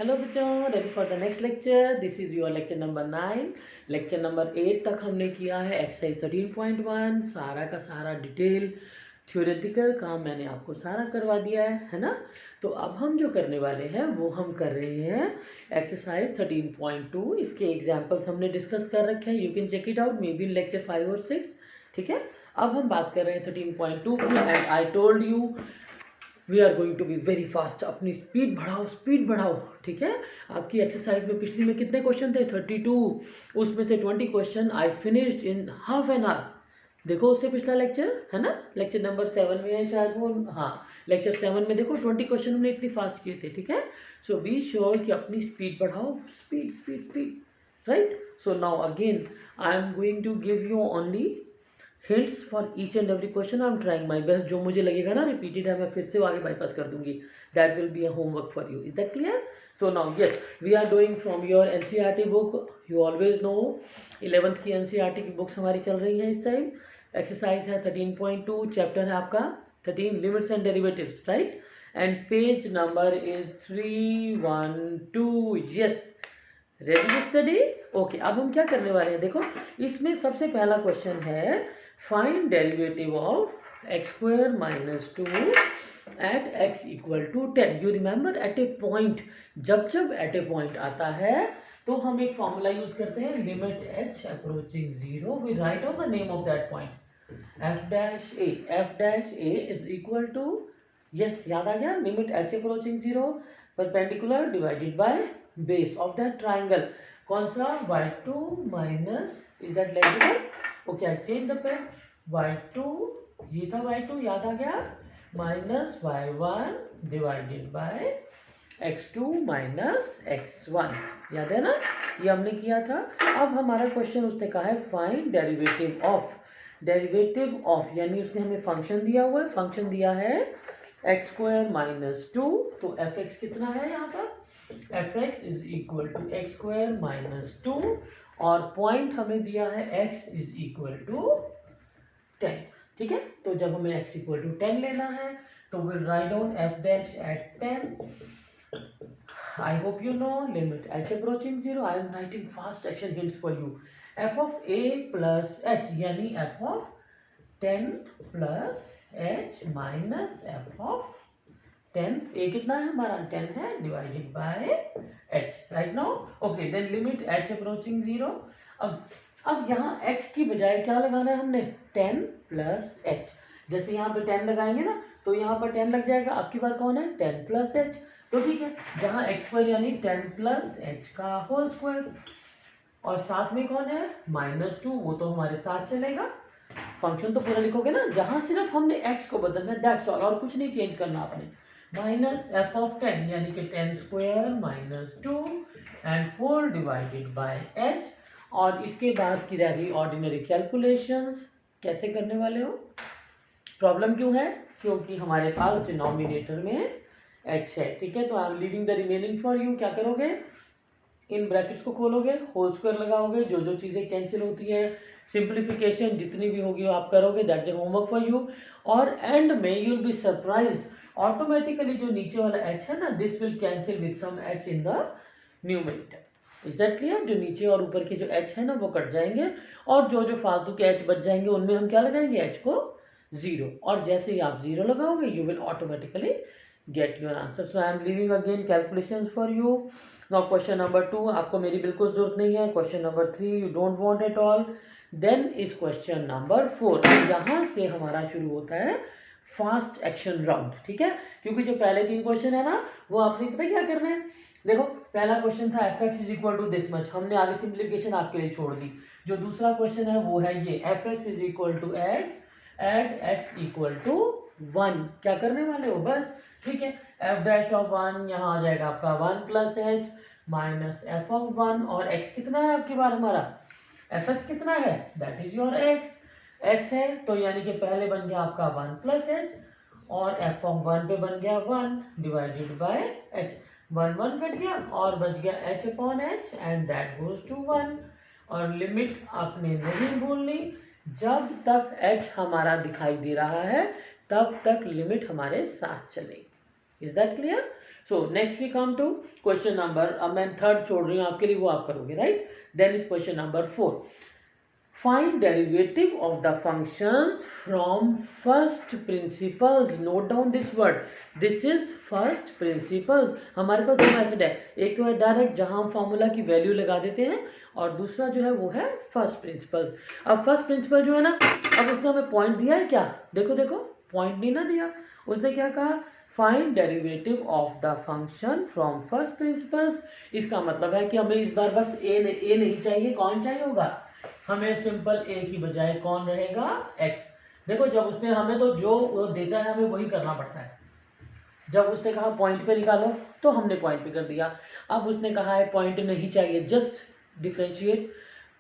Hello बच्चों, ready for the next lecture. This is your lecture number 9। Lecture number 8 तक हमने किया है एक्सरसाइज 13.1। सारा का सारा डिटेल थ्योरेटिकल काम मैंने आपको सारा करवा दिया है ना। तो अब हम जो करने वाले हैं वो हम कर रहे हैं एक्सरसाइज 13.2। इसके एग्जाम्पल्स हमने डिस्कस कर रखे हैं, you can check it out maybe in lecture 5 और 6। ठीक है, अब हम बात कर रहे हैं 13.2 की। And I told you we are going to be very fast. अपनी स्पीड बढ़ाओ। ठीक है, आपकी एक्सरसाइज में पिछली में कितने क्वेश्चन थे? 32। उसमें से 20 question I finished in half an hour. देखो उससे पिछला लेक्चर है ना, लेक्चर नंबर 7 में है शायद वो। हाँ, लेक्चर 7 में देखो 20 क्वेश्चन हमने इतनी फास्ट किए थे। ठीक है, सो बी श्योर कि अपनी स्पीड बढ़ाओ। Speed right. So now again I am going to give you only hints for each and every question. I am trying my best. जो मुझे लगेगा ना रिपीटेड है, मैं फिर से आगे बाईपास कर दूंगी। That will be a homework for you. Is that clear? So now yes, we are doing from your NCERT book. You always know 11th की एनसीईआरटी की बुक्स हमारी चल रही हैं इस टाइम। एक्सरसाइज है 13.2, चैप्टर है आपका 13, limits and derivatives, right. And page number is 312। Yes, ready to study? Okay, अब हम क्या करने वाले हैं देखो, इसमें सबसे पहला क्वेश्चन है find derivative of X square minus 2 at X equal to 10। You remember at A point, जब एट ए पॉइंट आता है तो हम एक फॉर्मूला यूज करते हैं, limit H approaching 0, we write on the name of that point F dash A is equal to, yes याद आ गया, limit H approaching 0 perpendicular divided by base of that triangle. कौन सा? y2 minus, is that legible? Okay, I change the pen. y2, ये था y2, याद आ गया, minus y1 divided by x2 minus x1, याद है ना, ये हमने किया था। अब हमारा क्वेश्चन उसने कहा है फाइंड डेरिवेटिव ऑफ, यानी उसने हमें फंक्शन दिया हुआ है, फंक्शन दिया है एक्स स्क्वायर माइनस 2। तो एफ एक्स कितना है यहाँ पर? F X is equal to X square minus 2, और पॉइंट हमें दिया है एक्स इज इक्वल टू 10। ठीक है, तो जब हमें एक्स इक्वल टू 10 लेना है तो will write down F dash at 10। I hope you know limit h approaching 0. I am writing fast action hints for you. F of a plus h, यानी f of 10 plus h minus f of 10। a कितना है हमारा? 10 है, divided by h, right now. Okay, then limit h approaching 0। अब यहाँ x की बजाय क्या लगाना है हमने? 10 प्लस h। जैसे यहाँ पे 10 लगाएंगे ना तो यहाँ पर 10 लग जाएगा। अब की बार कौन है? 10 प्लस h। तो ठीक है, जहाँ x स्क्वायर यानी 10 प्लस h का होल स्क्वायर, और साथ में कौन है? माइनस 2, वो तो हमारे साथ चलेगा। फंक्शन तो पूरा लिखोगे ना, जहां सिर्फ हमने x को बदलना है, दैट्स ऑल, और कुछ नहीं चेंज करना आपने। माइनस एफ ऑफ 10 यानी कि 10 square minus 2 and whole divided by h। और इसके बाद की रह गई ऑर्डिनरी कैलकुलेशंस। कैसे करने वाले हो? प्रॉब्लम क्यों है? क्योंकि हमारे पास डिनोमिनेटर में h है। ठीक है, तो आई am leaving the remaining for you. क्या करोगे? इन ब्रैकेट्स को खोलोगे, होल स्क्वायर लगाओगे, जो जो चीज़ें कैंसिल होती है, सिंप्लीफिकेशन जितनी भी होगी आप करोगे, that's a homework for you. और एंड में you will be surprised, automatically जो नीचे वाला h है ना, this will cancel with some h in the numerator. Is that clear? जो नीचे और ऊपर के जो h है ना वो कट जाएंगे, और जो जो फालतू के h बच जाएंगे उनमें हम क्या लगाएंगे? h को 0, और जैसे ही आप 0 लगाओगे you will automatically get your answer. So I am leaving again calculations for you. Now question number 2 आपको मेरी बिल्कुल जरूरत नहीं है। Question number 3 you don't want at all. Then is question number 4। यहाँ से हमारा शुरू होता है फास्ट एक्शन राउंड। ठीक है, क्योंकि जो पहले 3 क्वेश्चन है ना वो आपने पता क्या करना है। देखो, पहला क्वेश्चन था F X is equal to this much, हमने आगे सिंप्लीफिकेशन आपके लिए छोड़ दी। जो दूसरा क्वेश्चन है वो है ये F X is equal to X at X equal to 1। क्या करने वाले हो? बस ठीक है, एफ डैश ऑफ 1 यहाँ आ जाएगा आपका 1 plus H minus F of 1, और x कितना है आपकी बार हमारा? एफ एक्स कितना है? दैट इज योर x है, तो यानी कि पहले बन गया आपका 1 प्लस एच, और एफ ऑफ 1 पे बन गया 1 डिवाइडेड बाय h। 1 कट गया और बच गया h upon h, and that goes to 1। और लिमिट आपने नहीं भूलनी, जब तक h हमारा दिखाई दे रहा है तब तक लिमिट हमारे साथ चलेगी। Is that clear? So next we come to question number, अब मैं थर्ड छोड़ रही हूँ आपके लिए, वो आप करोगे, right? Then is question number 4, find derivative of the functions from first principles. Note down this word, this is first principles. हमारे पास दो मेथड है, एक तो है डायरेक्ट जहां हम फॉर्मूला की वैल्यू लगा देते हैं, और दूसरा जो है वो है फर्स्ट प्रिंसिपल्स. अब फर्स्ट प्रिंसिपल जो है ना, अब उसने हमें पॉइंट दिया है क्या? देखो देखो, पॉइंट नहीं ना दिया, उसने क्या कहा? Find derivative of the function from first principles. इसका मतलब है कि हमें इस बार बस ए नहीं चाहिए, कौन चाहिए होगा? हमें सिंपल ए की बजाय कौन रहेगा? एक्स. देखो जब उसने हमें तो जो देता है हमें वही करना पड़ता है. जब उसने कहा पॉइंट पे निकालो तो हमने पॉइंट पे कर दिया. अब उसने कहा है पॉइंट नहीं चाहिए, just differentiate.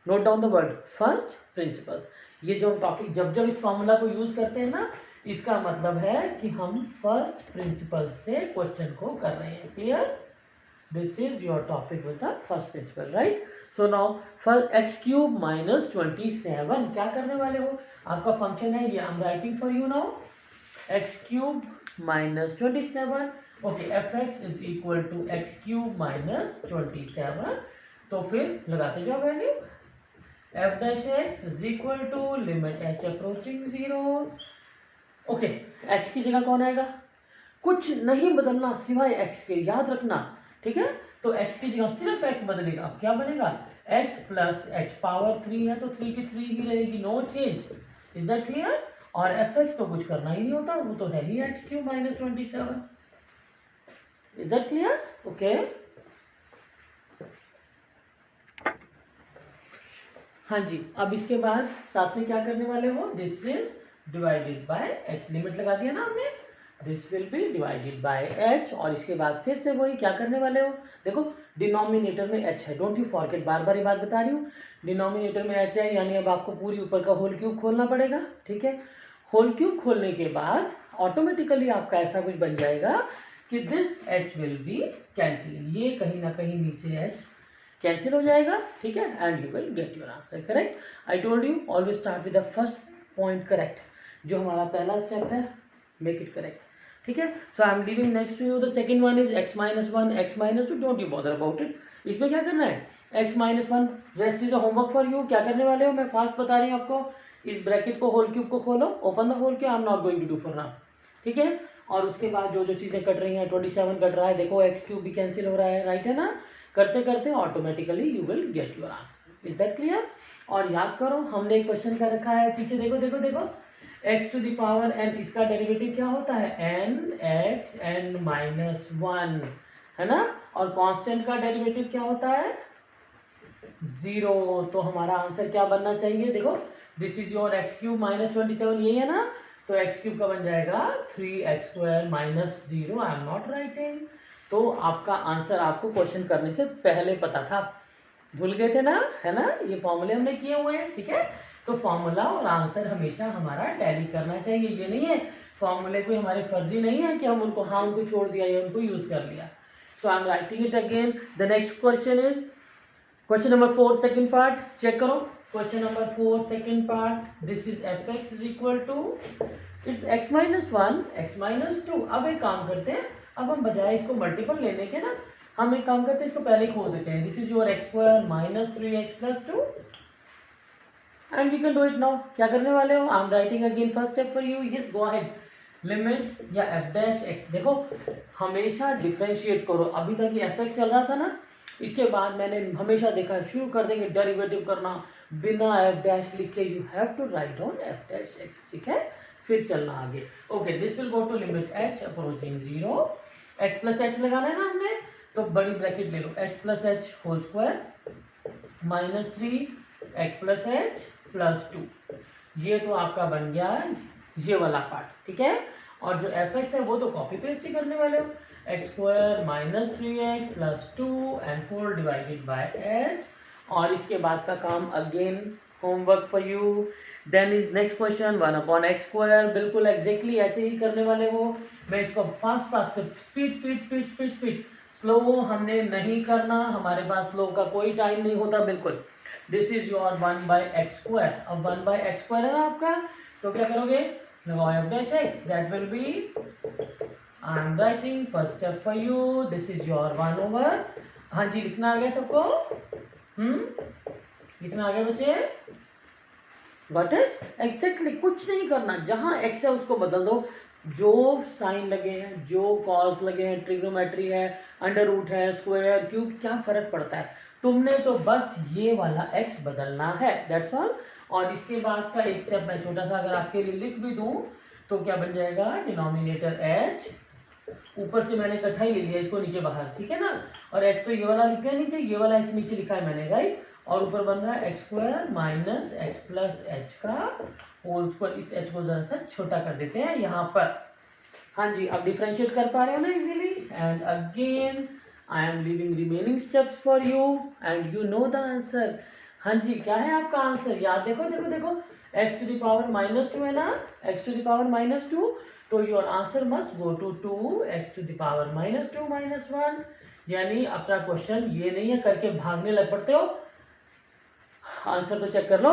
Note down the word first principles. ये जो हम टॉपिक जब जब इस फॉर्मूला को यूज करते हैं ना, इसका मतलब है कि हम फर्स्ट प्रिंसिपल से क्वेश्चन को कर रहे हैं. Clear? This is your topic with the first principle, right? So now for X cube minus 27 क्या करने वाले हो? आपका फंक्शन है ये, I am writing for you now, X cube minus 27. Okay, F X is equal to X cube minus 27. तो फिर लगाते जाओ value. F dash x is equal to limit H approaching 0. Okay, X की जगह कौन आएगा? कुछ नहीं बदलना सिवाय एक्स के, याद रखना, ठीक है? तो x की जगह सिर्फ x बदलेगा. क्या बनेगा? x प्लस एच पावर 3 है तो 3 की 3 ही रहेगी, no change. Is that clear? और fx तो कुछ करना ही नहीं होता, वो तो है ही X cube minus 27. Is that clear? Okay, हाँ जी. अब इसके बाद साथ में क्या करने वाले हो? This is divided by h. Limit लगा दिया ना हमने, this will be divided by h. और इसके बाद फिर से वही क्या करने वाले हो? देखो डिनोमिनेटर में h है, डोंट यू फॉरगेट, बार बार ये बात बता रही हूँ. डिनोमिनेटर में h है, यानी अब आपको पूरी ऊपर का होल क्यूब खोलना पड़ेगा, ठीक है? होल क्यूब खोलने के बाद ऑटोमेटिकली आपका ऐसा कुछ बन जाएगा कि this h will be cancel. ये कहीं ना कहीं नीचे h कैंसिल हो जाएगा, ठीक है? And you will get your answer. Correct? I told you always start with the first point correct. जो हमारा पहला स्टेप है, मेक इट करेक्ट, ठीक है? So I am leaving next to you the second one is x minus 1, x minus 2. Don't you bother about it. इसमें क्या करना है? x minus 1, rest is a homework for you. क्या करने वाले हो? मैं फास्ट बता रही हूँ आपको. इस ब्रैकेट को, होल क्यूब को खोलो, open the whole cube. I am not going to do for now, ठीक है? और उसके बाद जो जो चीज़ें कट रही हैं, 27 कट रहा है, देखो एक्स क्यूब भी कैंसिल हो रहा है, राइट है ना? करते करते automatically you will get your answer. Is that clear? और याद करो, हमने एक क्वेश्चन का रखा है पीछे, देखो देखो देखो, x to the power n, इसका डेरिवेटिव क्या होता है? n x n माइनस 1, है ना? और कांस्टेंट का डेरिवेटिव क्या होता है? 0. तो हमारा आंसर क्या बनना चाहिए? देखो, this is your x cube minus 27, यही है ना? तो x क्यूब का बन जाएगा 3x square minus 0. I am not writing. तो आपका आंसर आपको क्वेश्चन करने से पहले पता था, भूल गए थे ना, है ना? ये फॉर्मूले हमने किए हुए हैं, ठीक है? तो फॉर्मूला और आंसर हमेशा हमारा टैली करना चाहिए. ये नहीं है फॉर्मूले कोई हमारे फर्जी नहीं है कि हम उनको हाँ उनको छोड़ दिया या उनको यूज कर लिया. So I am writing it again. The next question is question number 4 second part. Check करो question number 4 second part. This is F X is equal to it's x minus 1 x minus 2. अब एक काम करते हैं, अब हम बजाय इसको मल्टीपल लेने के ना, हम एक काम करते हैं, इसको पहले खोल देते हैं. This is your x square minus 3x plus 2 and you can do it now. क्या करने वाले हो? आई am writing again first step for you. Yes, go ahead. Limit या एफ डैश एक्स. देखो हमेशा डिफरेंशिएट करो. अभी तक ये एफ एक्स चल रहा था ना, इसके बाद मैंने हमेशा देखा शुरू कर देंगे डेरिवेटिव करना बिना एफ डैश लिखे. You have to write on F dash X, ठीक है? फिर चलना आगे. Okay, this will go to limit H approaching 0. X plus H लगाना है ना हमने, तो बड़ी ब्रैकेट ले लो. X plus H whole square minus 3x plus H plus 2. ये तो आपका बन गया ये वाला पार्ट, ठीक है? और जो एफ एक्स है वो तो कॉपी पेस्ट ही करने वाले हो. X square minus 3x plus 2 and 4 divided by H. और इसके बाद का काम again homework for you. Then is next question 1 upon X square. बिल्कुल एग्जैक्टली ऐसे ही करने वाले हो. मैं इसको fast fast speed speed speed speed speed, slow हमने नहीं करना, हमारे पास स्लो का कोई टाइम नहीं होता. बिल्कुल this is your 1 by x square. अब 1 बाई एक्स स्क्वायर है ना आपका, तो क्या करोगे? लगाओ F dash X. That will be I am writing first step for you, this is your 1/। हाँ जी, लिखना आ गया सबको? लिखना आ गया बच्चे? Got it? एग्जैक्टली, कुछ नहीं करना, जहां एक्स है उसको बदल दो, जो साइन लगे हैं, जो कॉस लगे हैं, ट्रिग्नोमेट्री है, अंडर रूट है, स्क्वायर, क्यूब, क्या फर्क पड़ता है? तुमने तो बस ये वाला एक्स बदलना है, दैट्स ऑल। और इसके बाद का एक स्टेप मैं छोटा सा अगर आपके लिए लिख भी दूं तो क्या बन जाएगा? डिनोमिनेटर एच, ऊपर से मैंने इकट्ठा ही ले लिया इसको, नीचे बाहर, ठीक है ना? और एच तो ये वाला लिख दिया नीचे, ये वाला एच नीचे लिखा है मैंने, राइट? और ऊपर बन रहा है x square minus x plus H का होल स्क्वायर। इस एच को जरा सा छोटा कर देते हैं यहाँ पर। हाँ जी, अब डिफरेंशिएट कर पा रहे हो ना easily? And again I am leaving remaining steps for you and you know the answer. हाँ जी, क्या है आपका आंसर? याद देखो देखो देखो, एक्स टू द पावर -2 है ना, एक्स टू द पावर -2, तो your answer must go to 2 X to the power -2 -1। यानी अपना क्वेश्चन ये नहीं है करके भागने लग पड़ते हो, आंसर तो चेक कर लो,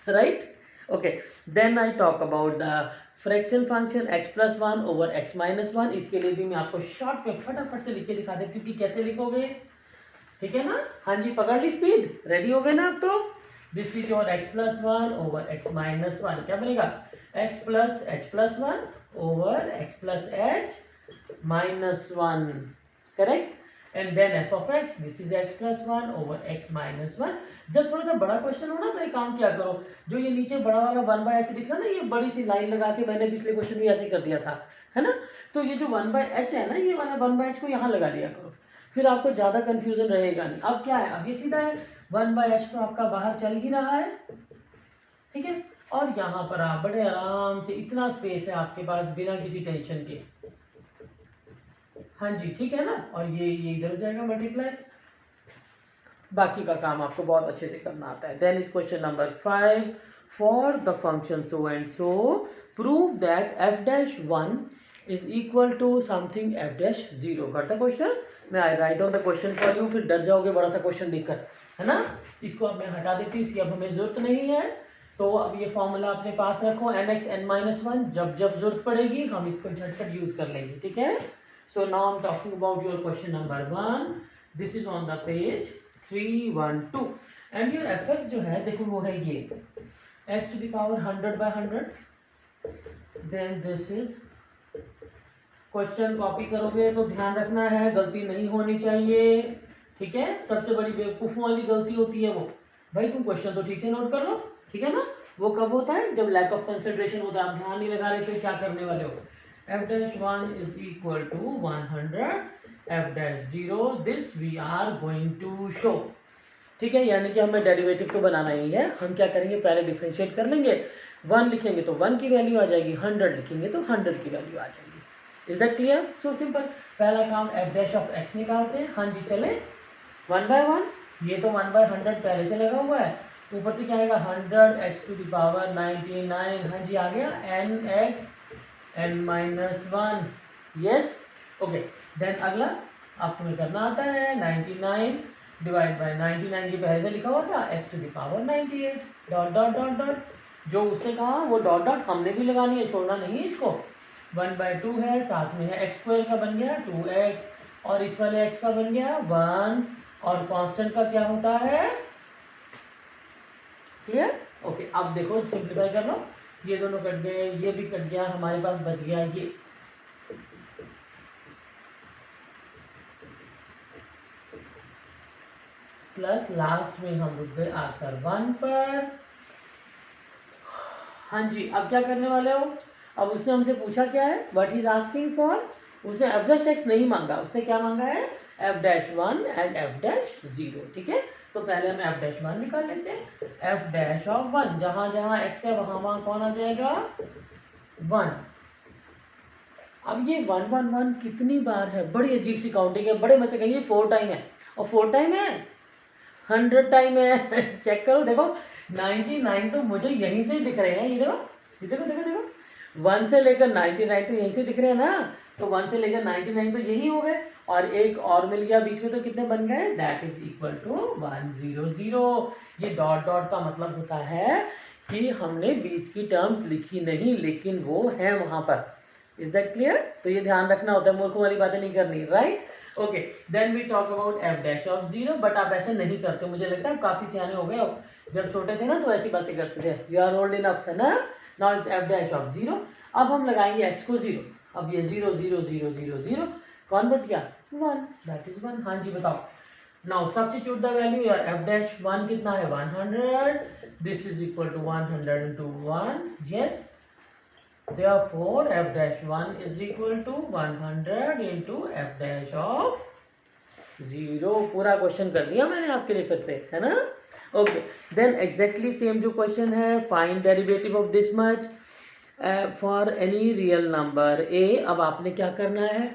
right? Okay, then I talk about the fraction function x+1 over x-1। इसके लिए भी मैं आपको शॉर्ट में फटाफट से लिख के दिखा देती हूँ कि कैसे लिखोगे, ठीक है ना? हाँ जी, पकड़ ली स्पीड, रेडी हो गए ना आप? तो this is your x+1 over x-1, क्या बनेगा? x plus h+1 over x plus h-1, correct? And then f of x, this is x+1 over x-1। जब थोड़ा सा बड़ा क्वेश्चन हो ना तो एक काम क्या करो, जो ये नीचे बड़ा वाला 1/h दिख रहा है ना, ये बड़ी सी लाइन लगा के मैंने पिछले क्वेश्चन भी ऐसे कर दिया था, है ना? तो ये जो 1/h है ना, ये वाला 1/h को यहाँ लगा दिया करो, फिर आपको ज्यादा कंफ्यूजन रहेगा नहीं। अब क्या है, अब ये सीधा है, 1/h तो आपका बाहर चल ही रहा है, ठीक है? और यहाँ पर आप बड़े आराम से, इतना स्पेस है आपके पास बिना किसी टेंशन के, हाँ जी, ठीक है ना? और ये इधर हो जाएगा मल्टीप्लाई, बाकी का काम आपको बहुत अच्छे से करना आता है। Then is question number 5, for the function so and so prove that f'1 is equal to something f'0। Got the question? मैं I write on the question for you, फिर डर जाओगे बड़ा सा क्वेश्चन देखकर, है ना? इसको अब मैं हटा देती हूँ, इसकी अब हमें जरूरत नहीं है। तो अब ये फॉर्मूला अपने पास रखो, nx n-1, जब जब जरूरत पड़ेगी हम इसको झटपट यूज कर लेंगे, ठीक है? So now I'm talking about your question number 1. This is on the page 312 and your fx जो है देखो वो है ये x to the power 100/100. Then this is question copy करोगे तो ध्यान रखना है गलती नहीं होनी चाहिए, ठीक है? सबसे बड़ी बेवकूफों वाली गलती होती है वो, भाई तुम क्वेश्चन तो ठीक से नोट कर लो, ठीक है ना? वो कब होता है? जब लैक ऑफ कंसंट्रेशन होता है, आप ध्यान नहीं लगा रहे थे क्या करने वाले हो। f'1 is equal to 100, f'0 this we are going to show, ठीक है? यानी कि हमें डेरिवेटिव तो बनाना ही है। हम क्या करेंगे, पहले डिफरेंशिएट कर लेंगे, 1 लिखेंगे तो 1 की वैल्यू आ जाएगी, 100 लिखेंगे तो 100 की वैल्यू आ जाएगी। Is that clear? So simple. पहला काम f' ऑफ x निकालते हैं। हाँ जी, चले 1/1, ये तो 1/100 पहले से लगा हुआ है, ऊपर से क्या आएगा 100 x to the power 99। हाँ जी, आ गया nx n-1, yes, okay. Then अगला अब तुम्हें करना आता है 99 डिवाइड बाय 99, ये पहले से लिखा हुआ था x to the power 98, dot dot dot dot, जो उसने कहा वो डॉट डॉट हमने भी लगानी है, छोड़ना नहीं है इसको। 1/2 है, साथ में है x² का बन गया 2x, और इस वाले x का बन गया 1, और कांस्टेंट का क्या होता है, क्लियर? ओके, अब देखो सिंप्लीफाई कर लो, ये दोनों कट गए, ये भी कट गया, हमारे पास बच गया ये, प्लस लास्ट में हम रुक गए आकर 1 पर। हाँ जी, अब क्या करने वाले हो? अब उसने हमसे पूछा क्या है, व्हाट इज आस्किंग फॉर, उसने f' नहीं मांगा, उसने क्या मांगा है, f'1 एंड f'0, ठीक है? तो पहले हम f'1 निकाल लेते हैं। f'(1), जहां जहां x है वहां वहां कौन आ जाएगा, 1। अब ये 1 1 1 कितनी बार है, बड़ी अजीब सी काउंटिंग है, बड़े मजे कहिए 4 टाइम है, और 4 टाइम है 100 टाइम है। चेक करो, देखो 99 तो मुझे यहीं से ही दिख रहे हैं, ये देखो ये देखो देखो देखो, 1 से लेकर 99 तो यहीं से दिख रहे हैं ना, तो 1 से लेकर 99 तो यही हो गए, और एक और मिल गया बीच में, तो कितने बन गए, दैट इज इक्वल टू 100। ये डॉट डॉट का मतलब होता है कि हमने बीच की टर्म्स लिखी नहीं, लेकिन वो है वहां पर, इज दैट क्लियर? तो ये ध्यान रखना होता है, मूर्खों वाली बातें नहीं करनी, right? Okay, then we talk about F dash of zero, but आप ऐसे नहीं करते, मुझे लगता है आप काफी सियाने हो गए हो। जब छोटे थे ना तो ऐसी बातें करते थे, यू आर ओल्ड इनफ, है ना? Now it's F dash of zero. अब हम लगाएंगे एक्स को जीरो, अब ये 0 0 0 0 0, कौन बच गया? 1, दैट इज 1। हाँ जी बताओ। नाउ सब्स्टिट्यूट द वैल्यू, यार एफ डैश 1 कितना है? 100, this is equal to 100 into 1, yes. Therefore, f dash 1 is equal to 100 into f dash of 0। पूरा क्वेश्चन कर दिया मैंने आपके लिए फिर से, है ना? ओके, देन एग्जैक्टली सेम जो क्वेश्चन है, find derivative of this much for any real number a। अब आपने क्या करना है,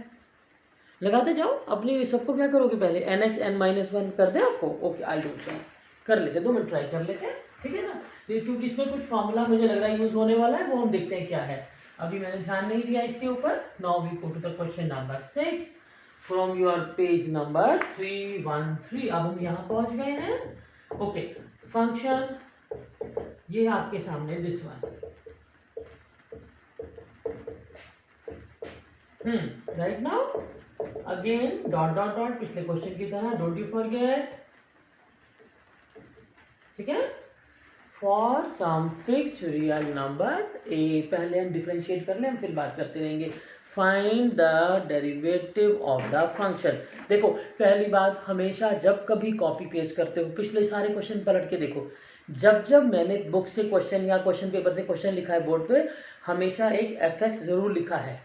लगाते जाओ अपनी, सबको क्या करोगे पहले, nx n-1 कर दे आपको। ओके, आई डू सो, कर लेते, 2 मिनट ट्राई कर लेते हैं, ठीक है ना? क्योंकि इसमें कुछ फॉर्मूला मुझे लग रहा है यूज होने वाला है, वो हम देखते हैं क्या है। अभी मैंने ध्यान नहीं दिया इसके ऊपर। Now we go to the question number 6 from your page number 313। अब हम यहाँ पहुंच गए हैं। ओके, फंक्शन ये है आपके सामने, this one, right? Now again dot dot dot, पिछले क्वेश्चन की तरह, डोंट यू फॉरगेट, ठीक है? For some fixed real number a, पहले हम डिफरेंशिएट कर लें, हम फिर बात करते रहेंगे। Find the derivative of the function. देखो पहली बात, हमेशा जब कभी कॉपी पेस्ट करते हो, पिछले सारे क्वेश्चन पलट के देखो, जब जब मैंने बुक से क्वेश्चन या क्वेश्चन पेपर से क्वेश्चन लिखा है बोर्ड पे, हमेशा एक एफ एक्स जरूर लिखा है,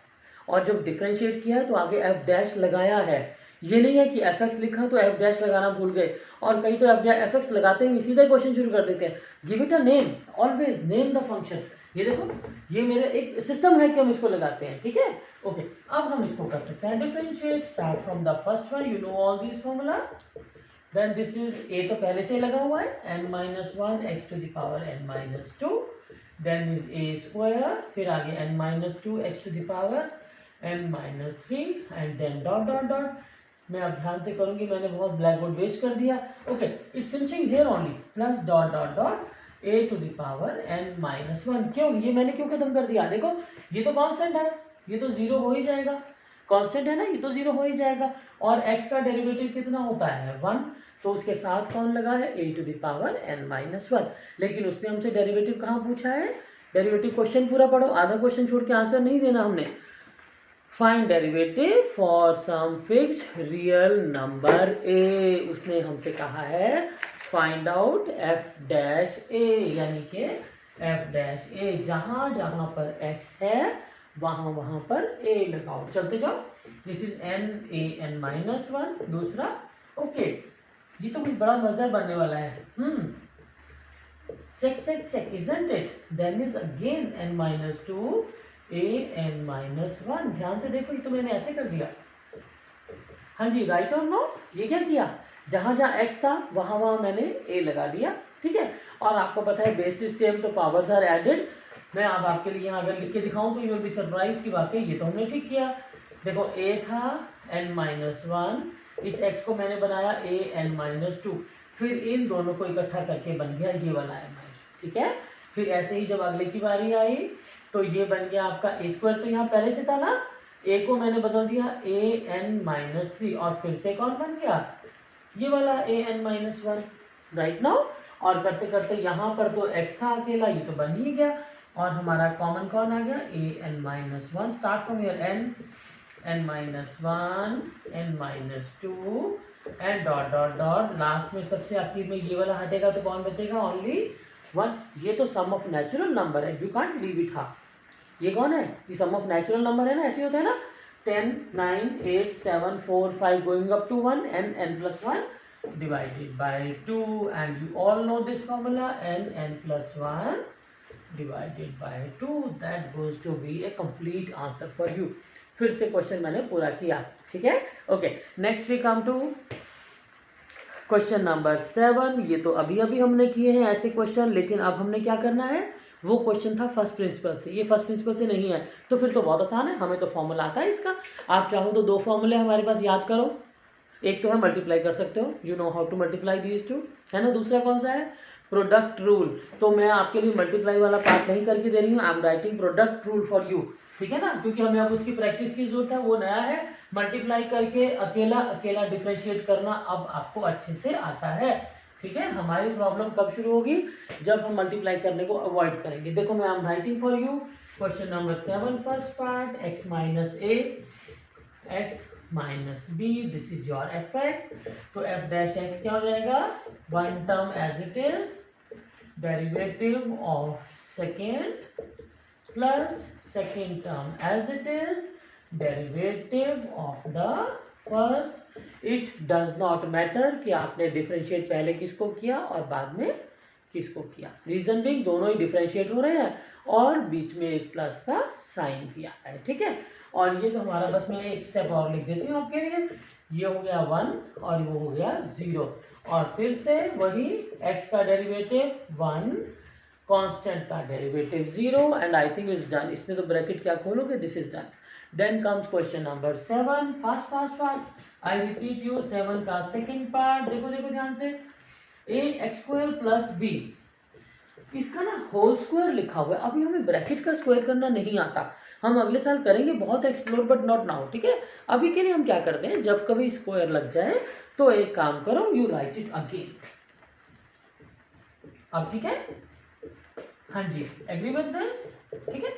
और जब डिफरेंशिएट किया है तो आगे एफ डैश लगाया है। ये नहीं है कि एफ एक्स लिखा तो एफ डैश लगाना भूल गए, और कई तो एफ एक्स लगाते हैं सीधा क्वेश्चन शुरू कर देते हैं। Give it a name, always name the function. ये देखो, ये मेरे एक सिस्टम है कि हम इसको लगाते हैं, ठीक है? ओके, अब हम इसको कर सकते हैं differentiate, start from the first one, you know all this formula. Then this is a, तो पहले से लगा हुआ है, n-1 x to the power n-2, then is a square, फिर आगे n-2 x to the power n-3, and then dot dot dot. मैं अब ध्यान से करूंगी, मैंने बहुत ब्लैक बोर्ड वेस्ट कर दिया। Okay, it's finishing here only, plus dot dot dot a to the power n-1। क्यों, ये मैंने क्यों खत्म कर दिया? देखो ये तो कांस्टेंट है, ये तो 0 हो ही जाएगा, कांस्टेंट है ना, ये तो 0 हो ही जाएगा। और x का डेरिवेटिव कितना होता है? 1, तो उसके साथ कौन लगा है? a to the power n-1। लेकिन उसने हमसे डेरिवेटिव कहाँ पूछा है? डेरिवेटिव क्वेश्चन पूरा पढ़ो, आधा क्वेश्चन छोड़ के आंसर नहीं देना हमने। Find derivative for some fixed real number a, उसने हमसे कहा है find out f dash a, यानी कि एफ डैश ए, जहां जहां पर x है वहां वहां पर a लगाओ। चलते जाओ, दिस इज n-1, दूसरा। ओके, ये तो कुछ बड़ा मजेदार बनने वाला है। Check check check, isn't it? Then is again n-2 a n-1। ध्यान से देखो, ये तो मैंने ऐसे कर दिया। हाँ जी, राइट और नो? ये क्या किया, जहां जहां x था वहां वहां मैंने a लगा दिया, ठीक है? और आपको पता है बेसिस सेम तो पावर्स आर एडेड। मैं अब आपके लिए यहाँ अगर लिख के दिखाऊं तो यू विल बी सरप्राइज की बात है, ये तो हमने ठीक किया। देखो a था n-1, इस x को मैंने बनाया a n-2, फिर इन दोनों को इकट्ठा करके बन गया ये वाला m, ठीक है? फिर ऐसे ही जब अगले की बारी आई तो ये बन गया आपका a स्क्वायर, तो यहाँ पहले से था ना, a को मैंने बदल दिया a-3, और फिर से कौन बन गया? ये वाला a-1, राइट नाउ। और करते करते यहाँ पर तो x था अकेला, ये तो बन ही गया, और हमारा कॉमन कौन आ गया? a-1। Start from your n-1, n-2 and dot dot dot, last में सबसे आखिर में ये वाला हटेगा तो कौन बचेगा? ओनली 1। ये तो सम ऑफ नेचुरल नंबर है, you can't leave it half. ये कौन है? ये सम ऑफ नेचुरल नंबर है ना, ऐसे होता है ना, 10, 9, 8, 7, 4, 5 going up to 1, n+1 divided by 2, and you all know this formula, n+1 divided by 2, that goes to be a complete answer for you। फिर से क्वेश्चन मैंने पूरा किया, ठीक है? Okay, next we come to question number 7। ये तो अभी अभी हमने किए हैं ऐसे क्वेश्चन, लेकिन अब हमने क्या करना है, वो क्वेश्चन था फर्स्ट प्रिंसिपल से, ये फर्स्ट प्रिंसिपल से नहीं है, तो फिर तो बहुत आसान है, हमें तो फॉर्मूला आता है इसका। आप चाहो तो 2 फॉर्मूले हमारे पास याद करो, एक तो है मल्टीप्लाई कर सकते हो, you know how to multiply these two, है ना? दूसरा कौन सा है? Product rule. तो मैं आपके लिए मल्टीप्लाई वाला पार्ट नहीं करके दे रही हूँ, आई am writing product rule for you, ठीक है ना, क्योंकि हमें अब उसकी प्रैक्टिस की जरूरत है, वो नया है। मल्टीप्लाई करके अकेला अकेला डिफरेंशिएट करना अब आपको अच्छे से आता है। ठीक है, हमारी प्रॉब्लम कब शुरू होगी, जब हम मल्टीप्लाई करने को अवॉइड करेंगे। देखो मैं I am writing for you question number 7 first part, x minus a x minus b, this is your f x. तो एफ डैश एक्स क्या हो जाएगा, one term as it is, derivative of second plus second term as it is, derivative of the first. It does not matter कि आपने differentiate पहले किसको किया और बाद में किसको किया। रीजन बिंग दोनों ही डिफरेंशिएट हो रहे हैं और बीच में एक प्लस का साइन भी आता है। ठीक है, और ये तो हमारा, बस मैं एक स्टेप और लिख देती हूँ आपके लिए। ये हो गया 1 और वो हो गया 0, और फिर से वही x का डेरिवेटिव 1, कांस्टेंट का derivative 0, and I think is done. इसमें तो ब्रैकेट क्या खोलोगे, this is done. Then comes question number 7, fast fast fast, I repeat you 7 का सेकेंड पार्ट। देखो देखो ध्यान से, a x square plus b, इसका ना होल स्क्वायर लिखा हुआ है। अभी हमें ब्रैकेट का स्क्वायर करना नहीं आता, हम अगले साल करेंगे बहुत एक्सप्लोर, बट नॉट नाउ। ठीक है, अभी के लिए हम क्या करते हैं, जब कभी स्क्वायर लग जाए तो एक काम करो, यू राइट इट अगेन। अब ठीक है, हाँ जी, एग्री विद दिस। ठीक है,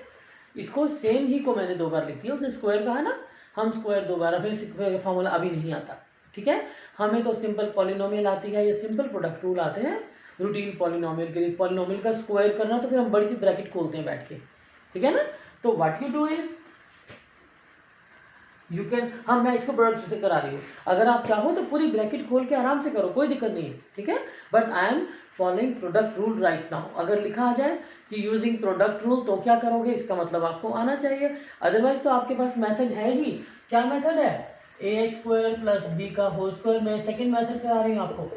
इसको सेम ही को मैंने 2 बार लिख दिया, उसने स्क्वायर कहा ना, हम स्क्वायर दोबारा, फिर स्क्वायर फॉर्मूला अभी नहीं आता। ठीक है, हमें तो सिंपल पॉलिनोमियल आती है या सिंपल प्रोडक्ट रूल आते हैं रूटीन पॉलिनोमियल के लिए। पॉलिनोमियल का स्क्वायर करना तो फिर हम बड़ी सी ब्रैकेट खोलते हैं बैठ के। ठीक है ना, तो what you do is you can, हम, मैं इसको प्रोडक्ट से करा रही हूँ, अगर आप चाहो तो पूरी ब्रैकेट खोल के आराम से करो, कोई दिक्कत नहीं है। ठीक है, but I am following product rule right now. अगर लिखा आ जाए कि यूजिंग प्रोडक्ट रूल, तो क्या करोगे, इसका मतलब आपको आना चाहिए, अदरवाइज तो आपके पास मेथड है ही। क्या मेथड है, ए एक्स स्क्वायर प्लस बी का होल स्क्वायर। मैं सेकेंड मेथड करा रही हूँ आपको,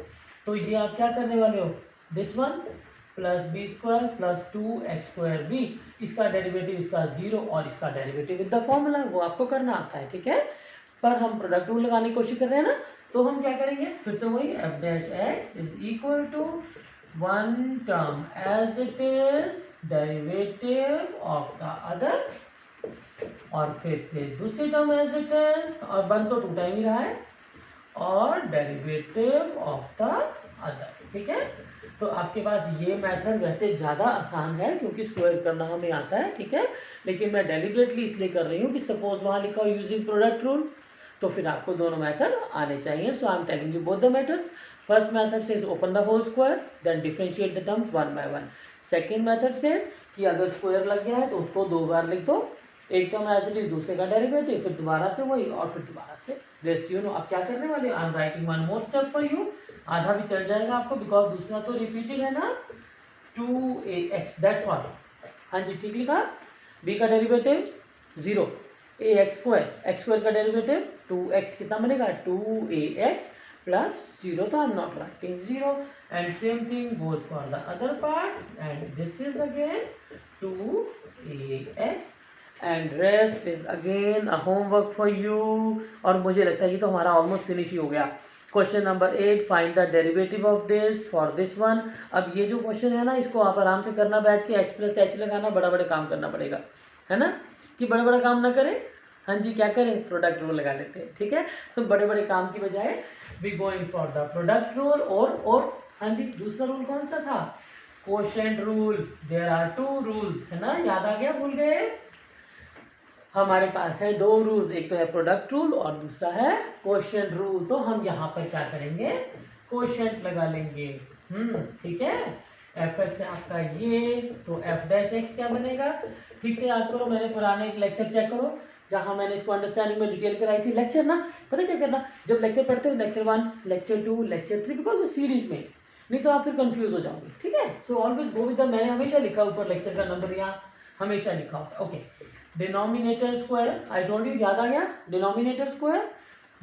तो ये आप क्या करने वाले हो, this one plus b square plus 2x square b, इसका डेरिवेटिव इसका 0 और इसका डेरिवेटिव विद द फॉर्मूला, वो आपको करना आता है। ठीक है, पर हम प्रोडक्ट रूल लगाने की कोशिश कर रहे हैं ना, तो हम क्या करेंगे, फिर से वही f dash x is equal to one term as it is, derivative of the other, और फिर दूसरी टर्म एज इट इज, और 1 तो 2 टाइम ही रहा है, और डेरिवेटिव ऑफ द अदर। ठीक है, तो आपके पास ये मेथड वैसे ज़्यादा आसान है क्योंकि स्क्वायर करना हमें आता है। ठीक है, लेकिन मैं डेलिबरेटली इसलिए कर रही हूँ कि सपोज वहाँ लिखा हो यूजिंग प्रोडक्ट रूल, तो फिर आपको दोनों मेथड आने चाहिए। So I am telling you both the method. First method से open the whole square, then differentiate the terms 1 by 1। Second method से कि अगर स्क्वायर लग गया है तो उसको 2 बार लिख दो, एक टर्म एज इट इज, दूसरे का डेरिवेटिव, फिर दोबारा से वही, और फिर दोबारा से रेस्ट। यू नो अब क्या करने वाले, आई am writing one more step for you, आधा भी चल जाएगा आपको, बिकॉज दूसरा तो रिपीटेड है ना, 2ax, दैट्स ऑल। हाँ जी, ठीक लिखा, b का डेरिवेटिव 0, ax स्क्वायर का डेरिवेटिव 2x, कितना बनेगा 2ax प्लस 0, तो आई am not writing 0, and same thing goes for the other part, and this is again 2ax, and rest is again a homework for you. और मुझे लगता है ये तो हमारा ऑलमोस्ट फिनिश ही हो गया। Question number 8, find the derivative of this for this one. अब ये जो क्वेश्चन है ना, इसको आप आराम से करना, बैठ के h प्लस h लगाना, बड़ा बड़े काम करना पड़ेगा, है ना, कि बड़ा बड़ा काम ना करें। हाँ जी, क्या करें, प्रोडक्ट रूल लगा लेते हैं। ठीक है, तो बड़े बड़े काम की बजाय we going for the product rule. और हाँ जी, दूसरा रूल कौन सा था, quotient rule. There are 2 rules, है ना, याद आ गया, भूल गए, हमारे पास है 2 रूल्स, एक तो है प्रोडक्ट रूल और दूसरा है क्वोशिएंट रूल। तो हम यहाँ पर क्या करेंगे, क्वोशिएंट लगा लेंगे। ठीक है, एफ एक्स है आपका ये, तो एफ डैश एक्स क्या बनेगा, ठीक से याद करो, मैंने पुराने एक लेक्चर चेक करो जहाँ मैंने इसको अंडरस्टैंडिंग में डिटेल कराई थी। लेक्चर ना, पता क्या करना, जब लेक्चर पढ़ते हो लेक्चर 1, लेक्चर 2, लेक्चर 3, बिकॉज वो सीरीज में, नहीं तो आप फिर कंफ्यूज हो जाओगे। ठीक है, so always go with the, मैंने हमेशा लिखा ऊपर लेक्चर का नंबर, यहाँ हमेशा लिखा होता है। Okay, denominator square, I told you, याद आ गया, डिनोमिनेटर स्क्वायर,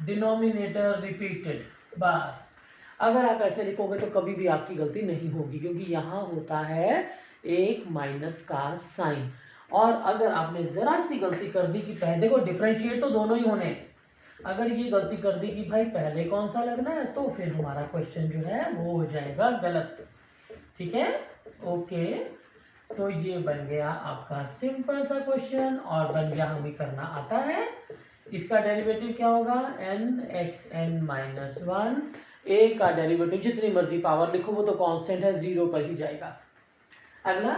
डिनोमिनेटर रिपीटेड, बस। अगर आप ऐसे लिखोगे तो कभी भी आपकी गलती नहीं होगी, क्योंकि यहाँ होता है एक माइनस का साइन। और अगर आपने जरा सी गलती कर दी कि पहले, देखो डिफरेंशिएट तो दोनों ही होने, अगर ये गलती कर दी कि भाई पहले कौन सा लगना है, तो फिर हमारा क्वेश्चन जो है वो हो जाएगा गलत। ठीक है, ओके, तो ये बन गया आपका सिंपल सा क्वेश्चन और बन गया, हमें करना आता है। इसका डेरिवेटिव क्या होगा, n x n minus one. A का डेरिवेटिव जितनी मर्जी पावर लिखो वो तो कांस्टेंट है, जीरो पर ही जाएगा। अगला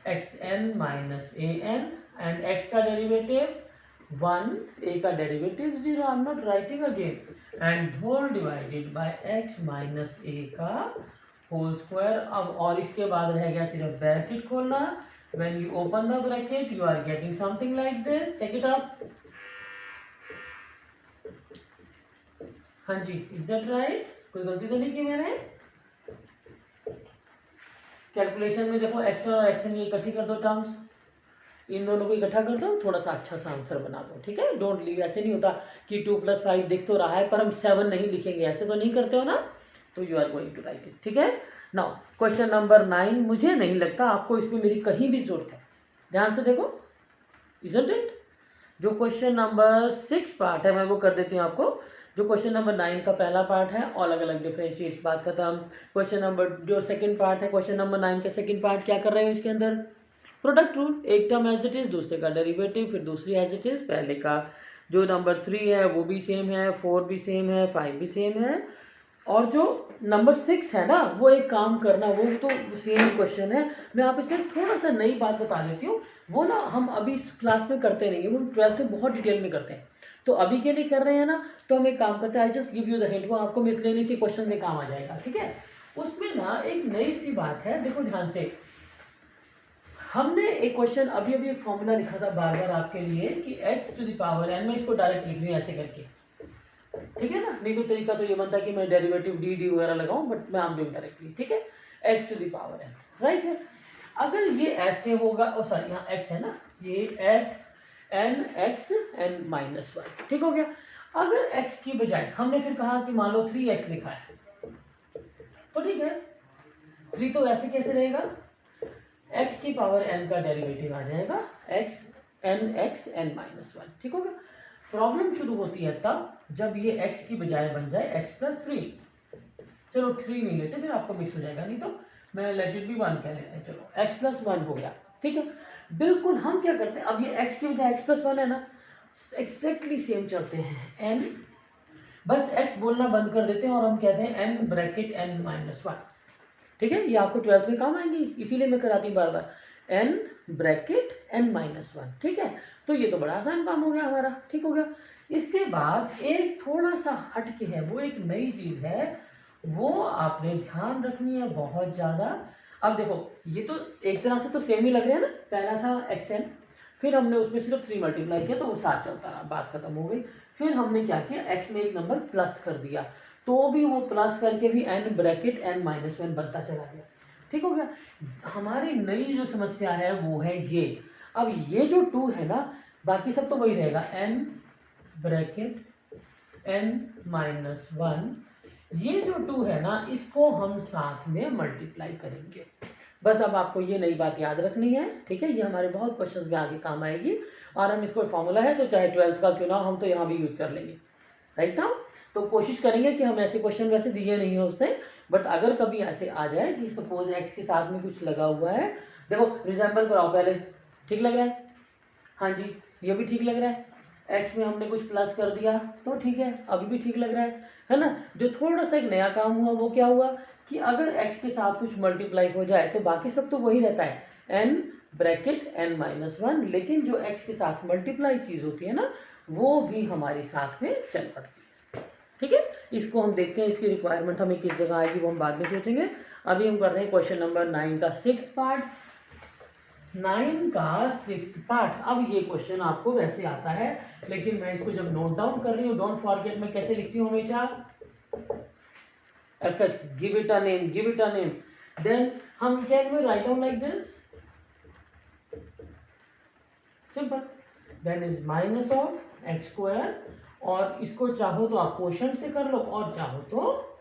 x n minus a n and x का डेरिवेटिव वन, ए का derivative zero, I am not writing again, and whole divided by x minus a का होल स्क्वायर। अब और इसके बाद रह गया सिर्फ ब्रैकेट खोलना। When you open the bracket you are getting something like this, check it out. हाँ जी, इज दैट राइट? कोई गलती तो नहीं की मैंने? कैलकुलेशन में देखो एक्स और एक्स ये इकट्ठी कर दो टर्म्स, इन दोनों को इकट्ठा कर दो, थोड़ा सा अच्छा सा आंसर बना दो, ठीक है। डोंट लीव, ऐसे नहीं होता कि 2 + 5 दिख तो रहा है पर हम 7 नहीं लिखेंगे, ऐसे तो नहीं करते हो ना, तो you are going to write it, ठीक है। नाउ क्वेश्चन नंबर 9, मुझे नहीं लगता आपको इसमें मेरी कहीं भी जरूरत है, ध्यान से देखो, इजंट इट। जो क्वेश्चन नंबर 6 पार्ट है मैं वो कर देती हूँ आपको। जो क्वेश्चन नंबर 9 का पहला पार्ट है अलग अलग डिफरेंशिएट, बात खत्म। क्वेश्चन नंबर जो सेकंड पार्ट है, क्वेश्चन नंबर 9 के सेकंड पार्ट क्या कर रहे हो, इसके अंदर प्रोडक्ट रूल, एक टर्म एज इट इज, दूसरे का डेरिवेटिव, फिर दूसरी एज इट इज, पहले का। जो नंबर 3 है वो भी सेम है, 4 भी सेम है, 5 भी सेम है, और जो नंबर 6 है ना वो एक काम करना, वो तो सेम क्वेश्चन है। मैं आप इसमें थोड़ा सा नई बात बता देती हूँ, वो ना हम अभी इस क्लास में करते नहीं है, वो 12th में बहुत डिटेल में करते हैं, तो अभी के लिए कर रहे हैं ना, तो हम एक काम करते हैं, I just give you the hint, वो आपको मिसलेनियस के क्वेश्चन में काम आ जाएगा, ठीक है। उसमें ना एक नई सी बात है, देखो ध्यान से। हमने एक क्वेश्चन अभी अभी एक फॉर्मूला लिखा था बार बार आपके लिए कि x⁴n, मैं इसको डायरेक्ट लिख रही हूँ ऐसे करके, ठीक है ना। नहीं तो तरीका तो ये बनता है कि मैं डेरिवेटिव डी वगैरह लगाऊं, बट मैं आम डायरेक्टली, ठीक है, x⁴n, राइट है। अगर ये ऐसे होगा, ओ सॉरी यहाँ x है ना, ये x n माइनस 1, ठीक हो गया। अगर x की बजाय हमने फिर कहा कि मान लो 3x लिखा है, तो ठीक है, 3 तो ऐसे कैसे रहेगा, x⁴n का डेरिवेटिव आ जाएगा x n माइनस 1, ठीक हो गया। प्रॉब्लम शुरू होती है तब जब ये x की बजाय बन जाए x+3। चलो 3 नहीं लेते, फिर आपको मिक्स हो जाएगा, नहीं तो मैं लेट इट बी 1 कह लेते हैं, चलो x+1 हो गया, ठीक है। बिल्कुल हम क्या करते हैं, अब ये x की बजाय x+1 है ना, एक्जैक्टली सेम चलते हैं, n, बस x बोलना बंद कर देते हैं और हम कहते हैं n ब्रैकेट n माइनस 1, ठीक है। ये आपको 12th में काम आएंगी, इसीलिए मैं कराती हूँ बार बार, n ब्रैकेट n माइनस 1, ठीक है। तो ये तो बड़ा आसान काम हो गया हमारा, ठीक हो गया। इसके बाद एक थोड़ा सा हट के है, वो एक नई चीज है, वो आपने ध्यान रखनी है बहुत ज्यादा। अब देखो ये तो एक तरह से तो सेम ही लग रहे हैं ना, पहला था xn, फिर हमने उसमें सिर्फ 3 मल्टीप्लाई किया तो वो 7 चलता रहा, बात खत्म हो गई। फिर हमने क्या किया, x में एक नंबर प्लस कर दिया, तो भी वो प्लस करके भी n ब्रैकेट n माइनस 1 बनता चला गया, ठीक हो गया। हमारी नई जो समस्या है वो है ये, अब ये जो 2 है ना, बाकी सब तो वही रहेगा, n ब्रैकेट n माइनस 1, ये जो 2 है ना इसको हम साथ में मल्टीप्लाई करेंगे। बस अब आपको ये नई बात याद रखनी है, ठीक है, ये हमारे बहुत क्वेश्चंस में आगे काम आएगी, और हम इसको फॉर्मूला है तो चाहे 12th का क्यों ना, हम तो यहाँ भी यूज कर लेंगे, राइट ना। तो कोशिश करेंगे कि हम ऐसे क्वेश्चन वैसे दिए नहीं है उसने, बट अगर कभी ऐसे आ जाए कि सपोज x के साथ में कुछ लगा हुआ है, देखो रिजेंबल कराओ पहले, ठीक लग रहा है, हाँ जी ये भी ठीक लग रहा है, x में हमने कुछ प्लस कर दिया तो ठीक है, अभी भी ठीक लग रहा है ना। जो थोड़ा सा एक नया काम हुआ वो क्या हुआ कि अगर x के साथ कुछ मल्टीप्लाई हो जाए तो बाकी सब तो वही रहता है, n ब्रैकेट n माइनस 1, लेकिन जो x के साथ मल्टीप्लाई चीज होती है ना वो भी हमारे साथ में चल पड़ती है, ठीक है। इसको हम देखते हैं, इसकी रिक्वायरमेंट हमें किस जगह आएगी वो हम बाद में सोचेंगे। अभी हम कर रहे हैं क्वेश्चन नंबर 9 का 6th पार्ट, 9 का 6th पार्ट। अब ये क्वेश्चन आपको वैसे आता है, लेकिन मैं इसको जब नोट डाउन कर रही हूँ, डोंट फॉरगेट, मैं कैसे लिखती हूँ हमेशा, fx, give it a name, then हम can we write down like this, simple, then is minus of x², और इसको चाहो तो आप क्वोशंट से कर लो और चाहो तो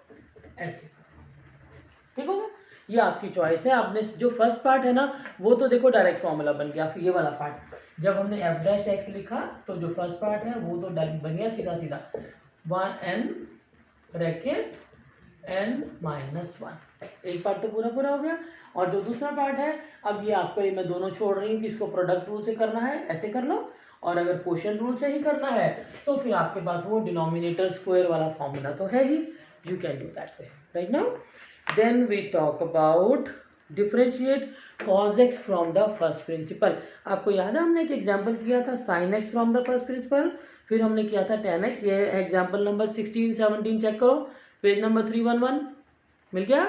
ऐसे, ठीक होगा, ये आपकी चॉइस है। आपने जो फर्स्ट पार्ट है ना वो तो देखो डायरेक्ट फॉर्मूला बन गया, फिर ये वाला पार्ट जब हमने f' लिखा तो जो फर्स्ट पार्ट है वो तो बन गया सीधा सीधा 1n ब्रैकेट n-1। एक पार्ट तो पूरा हो गया। और जो दूसरा पार्ट है, अब ये आपको ये मैं दोनों छोड़ रही हूँ कि इसको प्रोडक्ट रूल से करना है, ऐसे कर लो, और अगर क्वोशिएंट रूल से ही करना है तो फिर आपके पास वो डिनोमिनेटर स्क्वायर वाला फॉर्मूला तो है ही, you can do that way right now. Then we talk about differentiate cos x from the first principle. आपको याद है हमने एक एग्जांपल किया था sin x from the first principal, फिर हमने किया था tan x। ये एग्जांपल नंबर 16 17 चेक करो, पेज नंबर 311 मिल गया,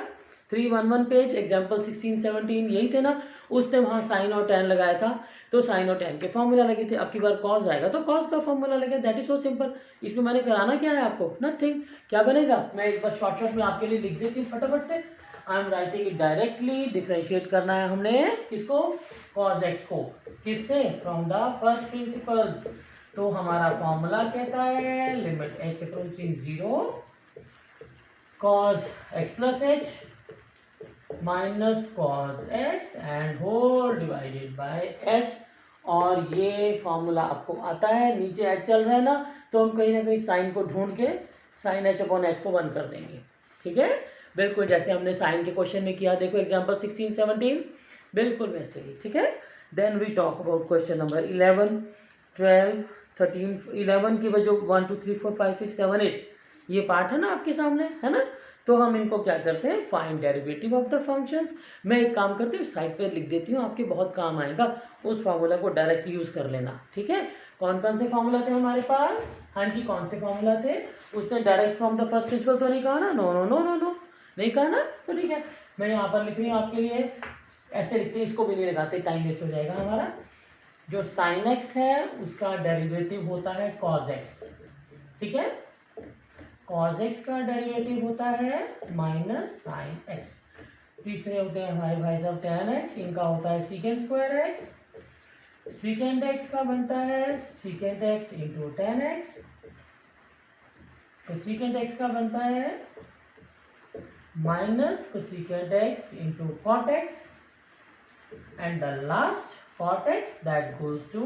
311 पेज, एग्जांपल 16 17 यही थे ना। उसने वहाँ साइन और tan लगाया था, तो साइन और tan के फॉर्मूला लगे थे। अब की बार cos आएगा तो cos का फॉर्मूला लगे, दैट इज सो सिंपल। इसमें मैंने कराना क्या है आपको, नथिंग। क्या बनेगा, मैं एक बार शॉर्टकट में आपके लिए लिख देती हूँ फटाफट से। आई am writing it directly. Differentiate करना है हमने किसको, cos x को, किससे, फ्रॉम द फर्स्ट प्रिंसिपल। तो हमारा फॉर्मूला कहता है limit h approaching 0 cos x plus h minus cos x and whole divided by h। और ये फॉर्मूला आपको आता है, नीचे h चल रहा है ना, तो हम कहीं ना कहीं साइन को ढूंढ के साइन h अपॉन h को 1 कर देंगे, ठीक है, बिल्कुल जैसे हमने साइन के क्वेश्चन में किया, देखो एग्जांपल 16 17, बिल्कुल वैसे ही, ठीक है। Then we talk about question number 11 12 13 11 की वजह 1 2 3 4 5 6 7 8 ये पार्ट है ना आपके सामने, है ना। तो हम इनको क्या करते हैं, find derivative of the functions. मैं एक काम करती हूँ, साइड पे लिख देती हूँ, आपके बहुत काम आएगा, उस फार्मूला को डायरेक्ट यूज कर लेना, ठीक है। कौन कौन से फार्मूला थे हमारे पास, हाँ जी कौन से फार्मूला थे, उसने direct from the first principle तो नहीं कहा ना, no no no no no नहीं कहा ना, तो ठीक है, मैं यहाँ पर लिख रही हूँ आपके लिए, ऐसे लिखते हैं, इसको भी नहीं लगाते, टाइम वेस्ट हो जाएगा हमारा। जो sin x है उसका डेरिवेटिव होता है cos x, ठीक है, cos x का डेरिवेटिव होता है माइनस sin x। तीसरे होते हैं हमारे भाई साहब tan x, इनका होता है secant square x, secant x का बनता है secant x into tan x, तो secant x का बनता है minus cosecant x into cot x, and the last cot x that goes to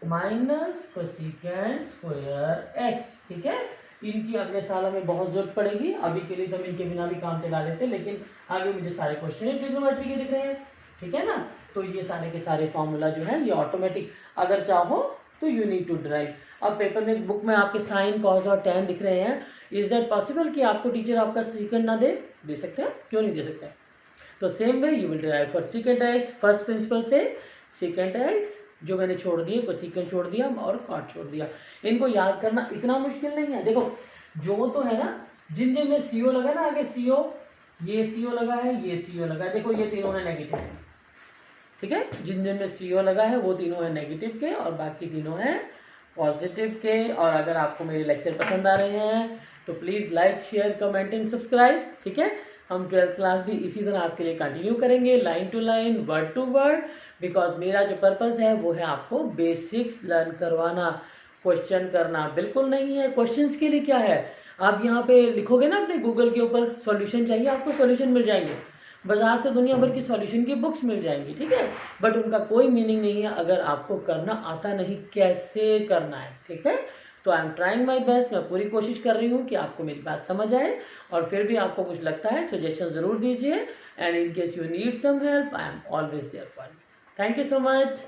minus cosecant square x, ठीक है। इनकी अगले साल हमें बहुत जरूरत पड़ेगी, अभी के लिए तो हम इनके बिना भी काम चला लेते हैं, लेकिन आगे मुझे सारे क्वेश्चन ट्रिग्नोमेट्री के दिख रहे हैं, ठीक है ना। तो ये सारे के सारे फॉर्मूला जो है ये ऑटोमेटिक, अगर चाहो तो यू नीड टू ड्राइव। अब पेपर में बुक में आपके साइन कॉस और टैन दिख रहे हैं, इज दैट पॉसिबल कि आपको टीचर आपका सीकेंड ना दे सकते हैं, क्यों नहीं दे सकते। तो same way you will derive for second x first principle से सेकेंड एक्स जो मैंने छोड़ दिए, को सीकेंड छोड़ दिया और कॉट छोड़ दिया। इनको याद करना इतना मुश्किल नहीं है। देखो जो तो है ना, जिन जिन में सीओ लगा ना आगे, सीओ, ये सीओ लगा है, ये सीओ लगा है, देखो ये तीनों है नेगेटिव, ठीक है। जिन जिन में सीओ लगा है वो तीनों है नेगेटिव के और बाकी तीनों है पॉजिटिव के। और अगर आपको मेरे लेक्चर पसंद आ रहे हैं तो please like share comment and subscribe, ठीक है। हम 12th क्लास भी इसी तरह आपके लिए कंटिन्यू करेंगे, line to line, word to word, because मेरा जो पर्पज़ है वो है आपको बेसिक्स लर्न करवाना, क्वेश्चन करना बिल्कुल नहीं है। क्वेश्चंस के लिए क्या है, आप यहाँ पे लिखोगे ना अपने गूगल के ऊपर सॉल्यूशन चाहिए, आपको सॉल्यूशन मिल जाएंगे, बाजार से दुनिया भर की सॉल्यूशन की बुक्स मिल जाएंगी, ठीक है, बट उनका कोई मीनिंग नहीं है अगर आपको करना आता नहीं कैसे करना है, ठीक है। तो आई एम ट्राइंग माई बेस्ट, मैं पूरी कोशिश कर रही हूँ कि आपको मेरी बात समझ आए, और फिर भी आपको कुछ लगता है सजेशन ज़रूर दीजिए, and in case you need some help I am always there for you. Thank you so much.